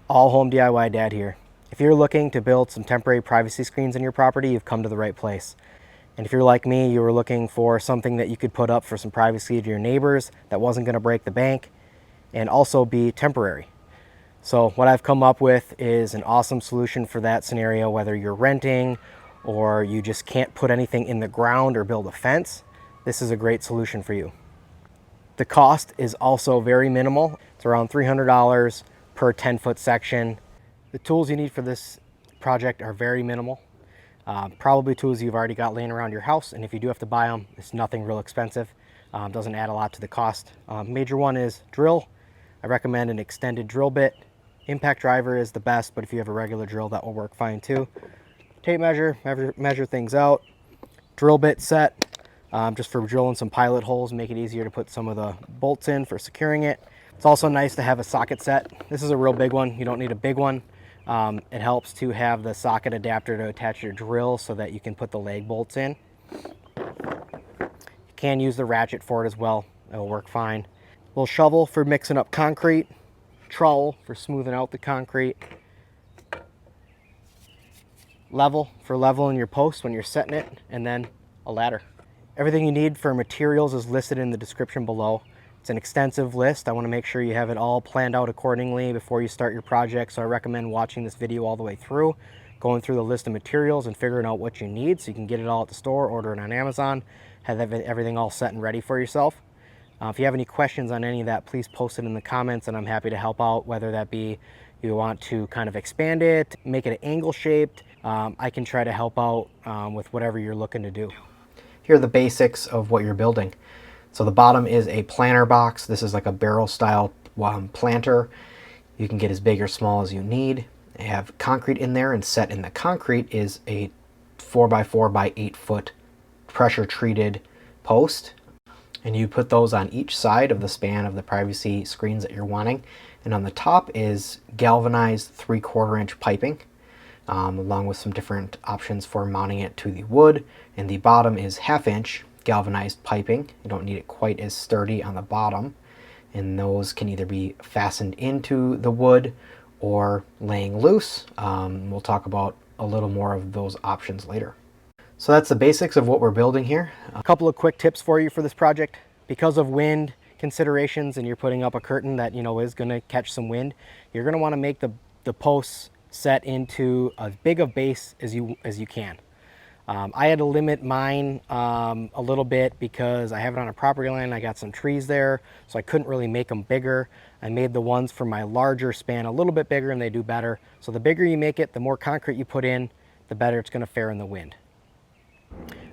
All Home DIY Dad here. If you're looking to build some temporary privacy screens in your property, you've come to the right place. And if you're like me, you were looking for something that you could put up for some privacy to your neighbors that wasn't going to break the bank and also be temporary. So what I've come up with is an awesome solution for that scenario, whether you're renting or you just can't put anything in the ground or build a fence. This is a great solution for you. The cost is also very minimal. It's around $300 per 10-foot section. The tools you need for this project are very minimal. Probably tools you've already got laying around your house, and if you do have to buy them, it's nothing real expensive. Doesn't add a lot to the cost. Major one is drill. I recommend an extended drill bit. Impact driver is the best, but if you have a regular drill, that will work fine too. Tape measure, measure things out. Drill bit set, just for drilling some pilot holes, make it easier to put some of the bolts in for securing it. It's also nice to have a socket set. This is a real big one. You don't need a big one. It helps to have the socket adapter to attach your drill so that you can put the lag bolts in. You can use the ratchet for it as well. It'll work fine. Little shovel for mixing up concrete. Trowel for smoothing out the concrete. Level for leveling your post when you're setting it, and then a ladder. Everything you need for materials is listed in the description below. It's an extensive list. I want to make sure you have it all planned out accordingly before you start your project, so I recommend watching this video all the way through, going through the list of materials and figuring out what you need so you can get it all at the store, order it on Amazon, have everything all set and ready for yourself. If you have any questions on any of that, please post it in the comments and I'm happy to help out, whether that be you want to kind of expand it, make it angle shaped. I can try to help out with whatever you're looking to do. Here are the basics of what you're building. So the bottom is a planter box. This is like a barrel style planter. You can get as big or small as you need. They have concrete in there, and set in the concrete is a 4x4 by 8 foot pressure treated post. And you put those on each side of the span of the privacy screens that you're wanting. And on the top is galvanized 3/4 inch piping, along with some different options for mounting it to the wood. And the bottom is 1/2 inch galvanized piping. You don't need it quite as sturdy on the bottom. And those can either be fastened into the wood or laying loose. We'll talk about a little more of those options later. So that's the basics of what we're building here. A couple of quick tips for you for this project. Because of wind considerations and you're putting up a curtain that is going to catch some wind, you're going to want to make the posts set into as big a base as you can. I had to limit mine a little bit because I have it on a property line. I got some trees there, so I couldn't really make them bigger. I made the ones for my larger span a little bit bigger and they do better. So the bigger you make it, the more concrete you put in, the better it's going to fare in the wind.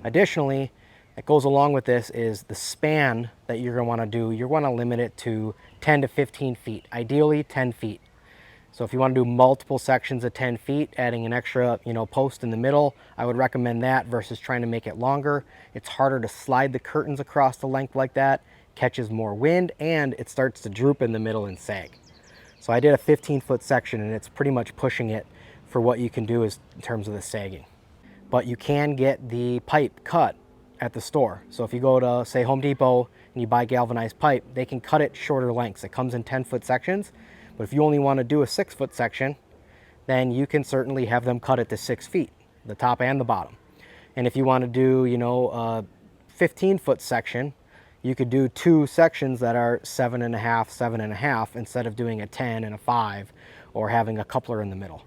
Additionally, that goes along with this is the span that you're going to want to do. You're going to limit it to 10 to 15 feet, ideally 10 feet. So if you want to do multiple sections of 10 feet, adding an extra post in the middle, I would recommend that versus trying to make it longer. It's harder to slide the curtains across the length like that, catches more wind, and it starts to droop in the middle and sag. So I did a 15-foot section, and it's pretty much pushing it for what you can do in terms of the sagging. But you can get the pipe cut at the store. So if you go to, say, Home Depot and you buy galvanized pipe, they can cut it shorter lengths. It comes in 10-foot sections. But if you only want to do a 6-foot section, then you can certainly have them cut it to 6 feet, the top and the bottom. And if you want to do, a 15-foot section, you could do 2 sections that are 7.5, 7.5, instead of doing a 10 and a 5 or having a coupler in the middle.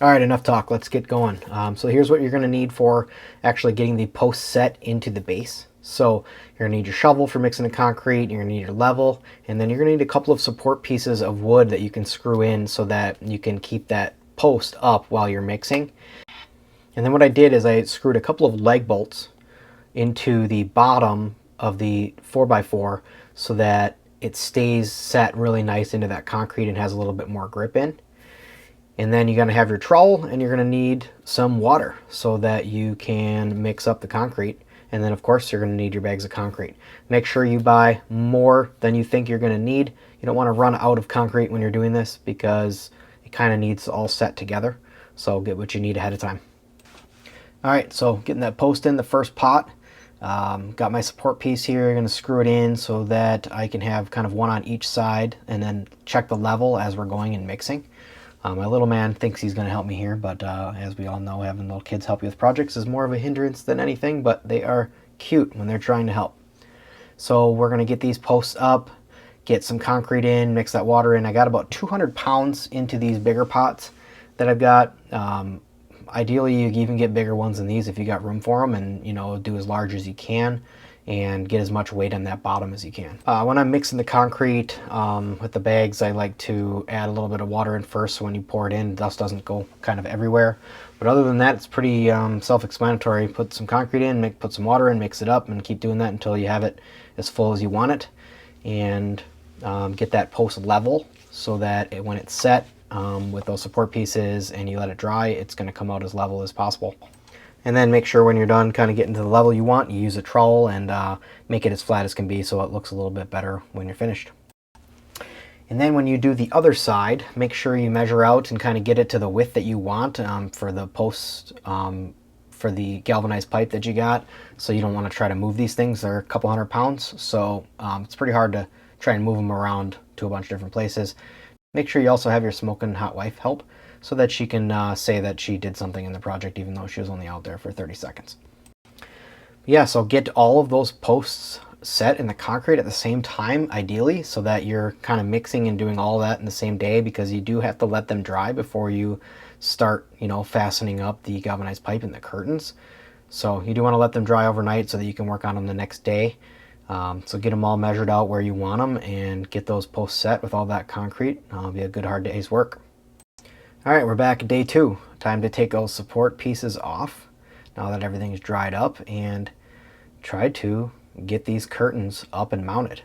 All right, enough talk. Let's get going. So here's what you're going to need for actually getting the post set into the base. So you're going to need your shovel for mixing the concrete, you're going to need your level, and then you're going to need a couple of support pieces of wood that you can screw in so that you can keep that post up while you're mixing. And then what I did is I screwed a couple of leg bolts into the bottom of the 4x4 so that it stays set really nice into that concrete and has a little bit more grip in. And then you're going to have your trowel, and you're going to need some water so that you can mix up the concrete. And then, of course, you're going to need your bags of concrete. Make sure you buy more than you think you're going to need. You don't want to run out of concrete when you're doing this because it kind of needs all set together. So get what you need ahead of time. All right, so getting that post in the first pot. Got my support piece here. I'm going to screw it in so that I can have kind of one on each side and then check the level as we're going and mixing. My little man thinks he's going to help me here, but as we all know, having little kids help you with projects is more of a hindrance than anything, but they are cute when they're trying to help. So we're going to get these posts up, get some concrete in, mix that water in. I got about 200 pounds into these bigger pots that I've got. Ideally, you can even get bigger ones than these if you got room for them, and do as large as you can and get as much weight on that bottom as you can. When I'm mixing the concrete with the bags, I like to add a little bit of water in first, so when you pour it in, dust doesn't go kind of everywhere. But other than that, it's pretty self-explanatory. Put some concrete in, put some water in, mix it up, and keep doing that until you have it as full as you want it. And get that post level so that when it's set with those support pieces and you let it dry, it's going to come out as level as possible. And then make sure when you're done kind of getting to the level you want, you use a trowel and make it as flat as can be so it looks a little bit better when you're finished. And then when you do the other side, make sure you measure out and kind of get it to the width that you want for the post, for the galvanized pipe that you got. So you don't want to try to move these things. They're a couple 100 pounds, so it's pretty hard to try and move them around to a bunch of different places. Make sure you also have your smoking hot wife help so that she can say that she did something in the project even though she was only out there for 30 seconds. Yeah, so get all of those posts set in the concrete at the same time, ideally, so that you're kind of mixing and doing all that in the same day, because you do have to let them dry before you start, fastening up the galvanized pipe and the curtains. So you do want to let them dry overnight so that you can work on them the next day. So get them all measured out where you want them and get those posts set with all that concrete. It'll be a good hard day's work. All right, we're back at day 2. Time to take those support pieces off now that everything's dried up and try to get these curtains up and mounted.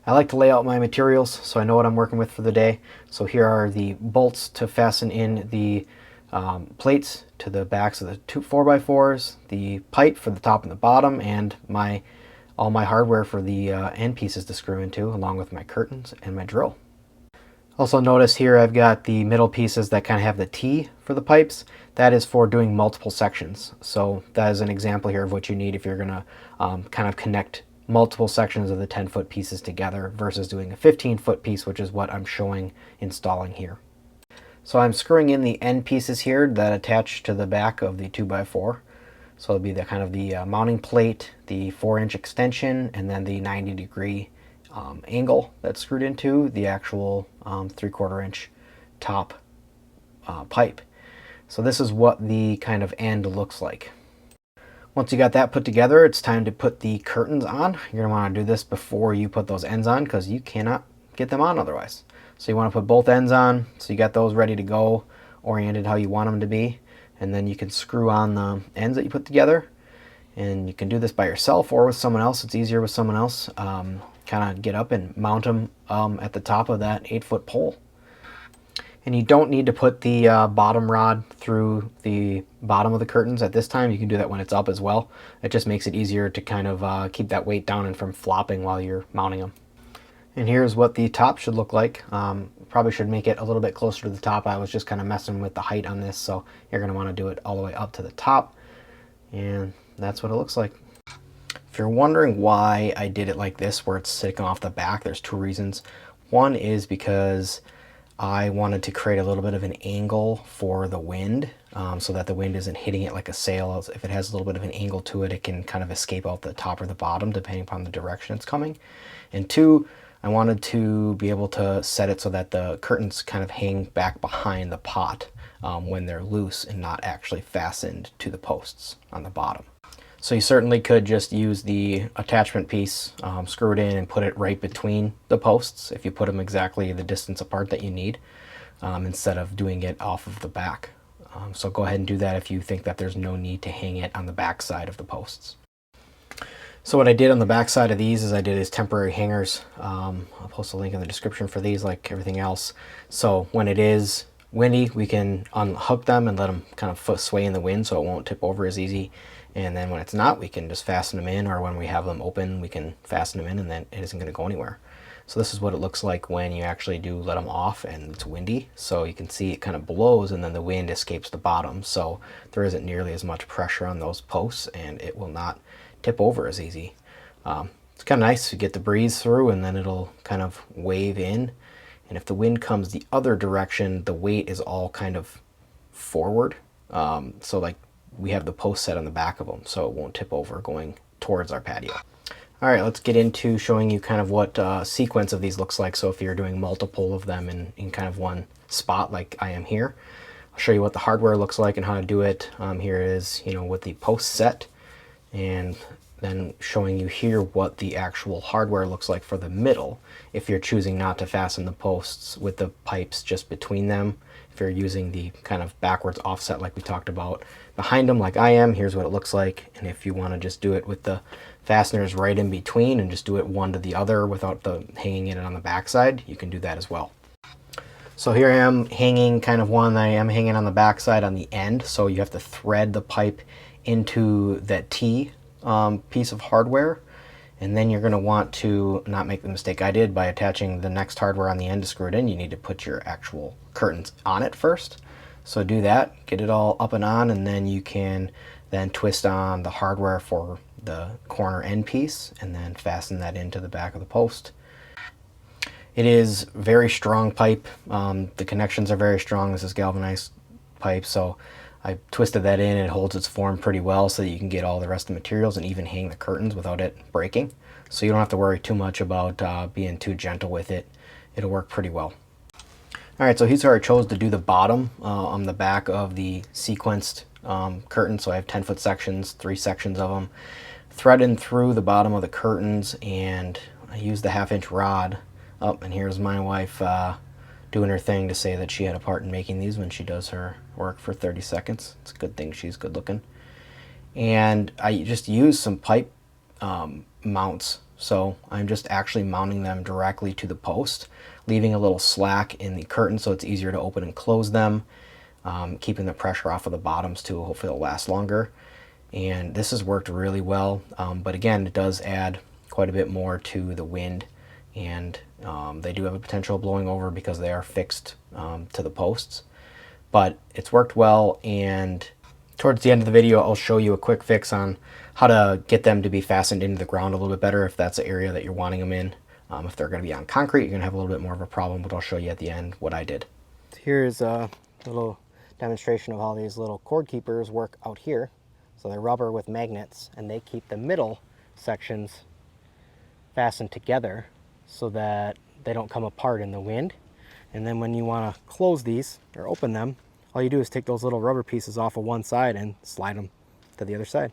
I like to lay out my materials so I know what I'm working with for the day. So here are the bolts to fasten in the plates to the backs of the 2 4x4s, the pipe for the top and the bottom, and all my hardware for the end pieces to screw into, along with my curtains and my drill. Also notice here I've got the middle pieces that kind of have the T for the pipes. That is for doing multiple sections. So that is an example here of what you need if you're going to kind of connect multiple sections of the 10-foot pieces together versus doing a 15-foot piece, which is what I'm showing installing here. So I'm screwing in the end pieces here that attach to the back of the 2x4. So it'll be the kind of the mounting plate, the 4-inch extension, and then the 90-degree angle that's screwed into the actual 3/4 inch top pipe. So this is what the kind of end looks like. Once you got that put together, it's time to put the curtains on. You're going to want to do this before you put those ends on because you cannot get them on otherwise. So you want to put both ends on so you got those ready to go, oriented how you want them to be, and then you can screw on the ends that you put together. And you can do this by yourself or with someone else. It's easier with someone else. Kind of get up and mount them at the top of that 8-foot pole. And you don't need to put the bottom rod through the bottom of the curtains at this time. You can do that when it's up as well. It just makes it easier to kind of keep that weight down and from flopping while you're mounting them. And here's what the top should look like. Probably should make it a little bit closer to the top. I was just kind of messing with the height on this, so you're going to want to do it all the way up to the top. And that's what it looks like. If you're wondering why I did it like this, where it's sticking off the back, there's 2 reasons. One is because I wanted to create a little bit of an angle for the wind, so that the wind isn't hitting it like a sail. If it has a little bit of an angle to it, it can kind of escape out the top or the bottom depending upon the direction it's coming. And 2, I wanted to be able to set it so that the curtains kind of hang back behind the pot when they're loose and not actually fastened to the posts on the bottom. So you certainly could just use the attachment piece, screw it in and put it right between the posts if you put them exactly the distance apart that you need, instead of doing it off of the back. So go ahead and do that if you think that there's no need to hang it on the back side of the posts. So what I did on the back side of these is I did as temporary hangers. I'll post a link in the description for these like everything else. So when it is windy, we can unhook them and let them kind of sway in the wind so it won't tip over as easy. And then when it's not, we can just fasten them in, or when we have them open, we can fasten them in and then it isn't going to go anywhere. So this is what it looks like when you actually do let them off and it's windy. So you can see it kind of blows and then the wind escapes the bottom. So there isn't nearly as much pressure on those posts and it will not tip over as easy. It's kind of nice to get the breeze through, and then it'll kind of wave in. And if the wind comes the other direction, the weight is all kind of forward. So like we have the post set on the back of them, so it won't tip over going towards our patio. All right, let's get into showing you kind of what sequence of these looks like. So if you're doing multiple of them in kind of one spot like I am here, I'll show you what the hardware looks like and how to do it. Here is, with the post set, and then showing you here what the actual hardware looks like for the middle if you're choosing not to fasten the posts with the pipes just between them. If you're using the kind of backwards offset like we talked about behind them like I am, here's what it looks like. And if you want to just do it with the fasteners right in between and just do it one to the other without the hanging it on the back side, you can do that as well. So here I am hanging kind of one. I am hanging on the back side on the end, so you have to thread the pipe into that T piece of hardware, and then you're going to want to not make the mistake I did by attaching the next hardware on the end to screw it in. You need to put your actual curtains on it first. So do that, get it all up and on, and then you can then twist on the hardware for the corner end piece and then fasten that into the back of the post. It is very strong pipe. The connections are very strong. This is galvanized pipe, so I twisted that in and it holds its form pretty well so that you can get all the rest of the materials and even hang the curtains without it breaking. So you don't have to worry too much about being too gentle with it. It'll work pretty well. All right, so here's where I chose to do the bottom on the back of the sequenced curtain. So I have 10-foot sections, 3 sections of them, threaded through the bottom of the curtains, and I used the 1/2-inch rod. Oh, and here's my wife doing her thing to say that she had a part in making these when she does her work for 30 seconds. It's a good thing she's good looking. And I just used some pipe mounts. So I'm just actually mounting them directly to the post, leaving a little slack in the curtain so it's easier to open and close them, keeping the pressure off of the bottoms too. Hopefully it'll last longer. And this has worked really well. But again, it does add quite a bit more to the wind, and they do have a potential of blowing over because they are fixed to the posts. But it's worked well, and towards the end of the video I'll show you a quick fix on how to get them to be fastened into the ground a little bit better if that's the area that you're wanting them in. If they're going to be on concrete, you're going to have a little bit more of a problem, but I'll show you at the end what I did. Here's a little demonstration of how these little cord keepers work out here. So they're rubber with magnets, and they keep the middle sections fastened together so that they don't come apart in the wind. And then when you want to close these or open them, all you do is take those little rubber pieces off of one side and slide them to the other side.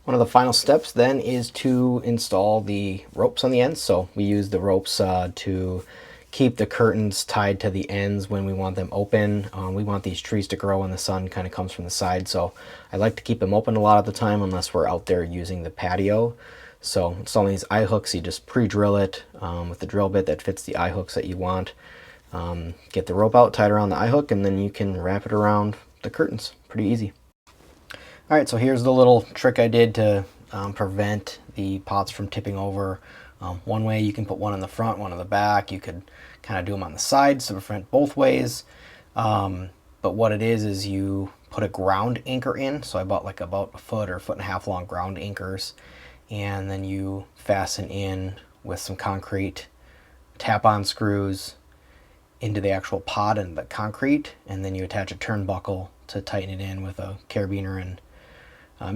One of the final steps then is to install the ropes on the ends. So we use the ropes to keep the curtains tied to the ends when we want them open. We want these trees to grow when the sun kind of comes from the side, so I like to keep them open a lot of the time unless we're out there using the patio. So installing these eye hooks, you just pre-drill it with the drill bit that fits the eye hooks that you want. Get the rope out, tie it around the eye hook, and then you can wrap it around the curtains. Pretty easy. All right, so here's the little trick I did to prevent the pots from tipping over. One way, you can put one in the front, one in the back. You could kind of do them on the sides to prevent both ways. But what it is you put a ground anchor in. So I bought like about a foot or 1.5 foot long ground anchors. And then you fasten in with some concrete tap-on screws into the actual pot and the concrete. And then you attach a turnbuckle to tighten it in with a carabiner. And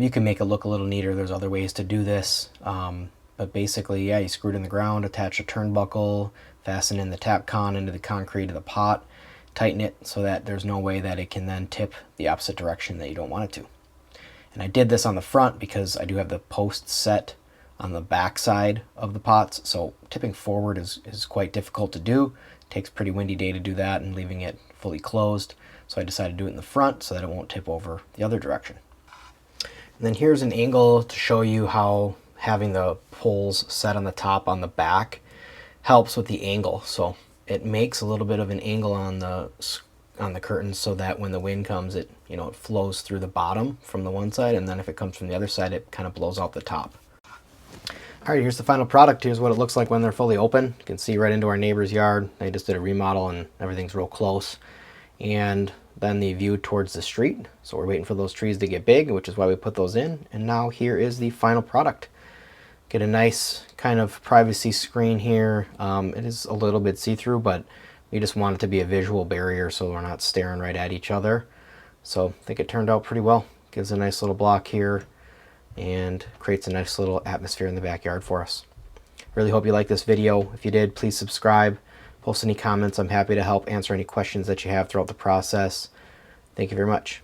you can make it look a little neater. There's other ways to do this. But basically, yeah, you screw it in the ground, attach a turnbuckle, fasten in the tap con into the concrete of the pot, tighten it so that there's no way that it can then tip the opposite direction that you don't want it to. And I did this on the front because I do have the posts set on the back side of the pots, so tipping forward is quite difficult to do. It takes a pretty windy day to do that and leaving it fully closed. So I decided to do it in the front so that it won't tip over the other direction. And then here's an angle to show you how having the poles set on the top on the back helps with the angle. So it makes a little bit of an angle on the curtains so that when the wind comes, it flows through the bottom from the one side, and then if it comes from the other side, it kind of blows out the top. All right, here's the final product. Here's what it looks like when they're fully open. You can see right into our neighbor's yard. They just did a remodel and everything's real close. and then the view towards the street. So we're waiting for those trees to get big, which is why we put those in. And now here is the final product. Get a nice kind of privacy screen here. It is a little bit see-through, but we just want it to be a visual barrier so we're not staring right at each other. So I think it turned out pretty well. Gives a nice little block here and creates a nice little atmosphere in the backyard for us. Really hope you liked this video. If you did, please subscribe. Post any comments. I'm happy to help answer any questions that you have throughout the process. Thank you very much.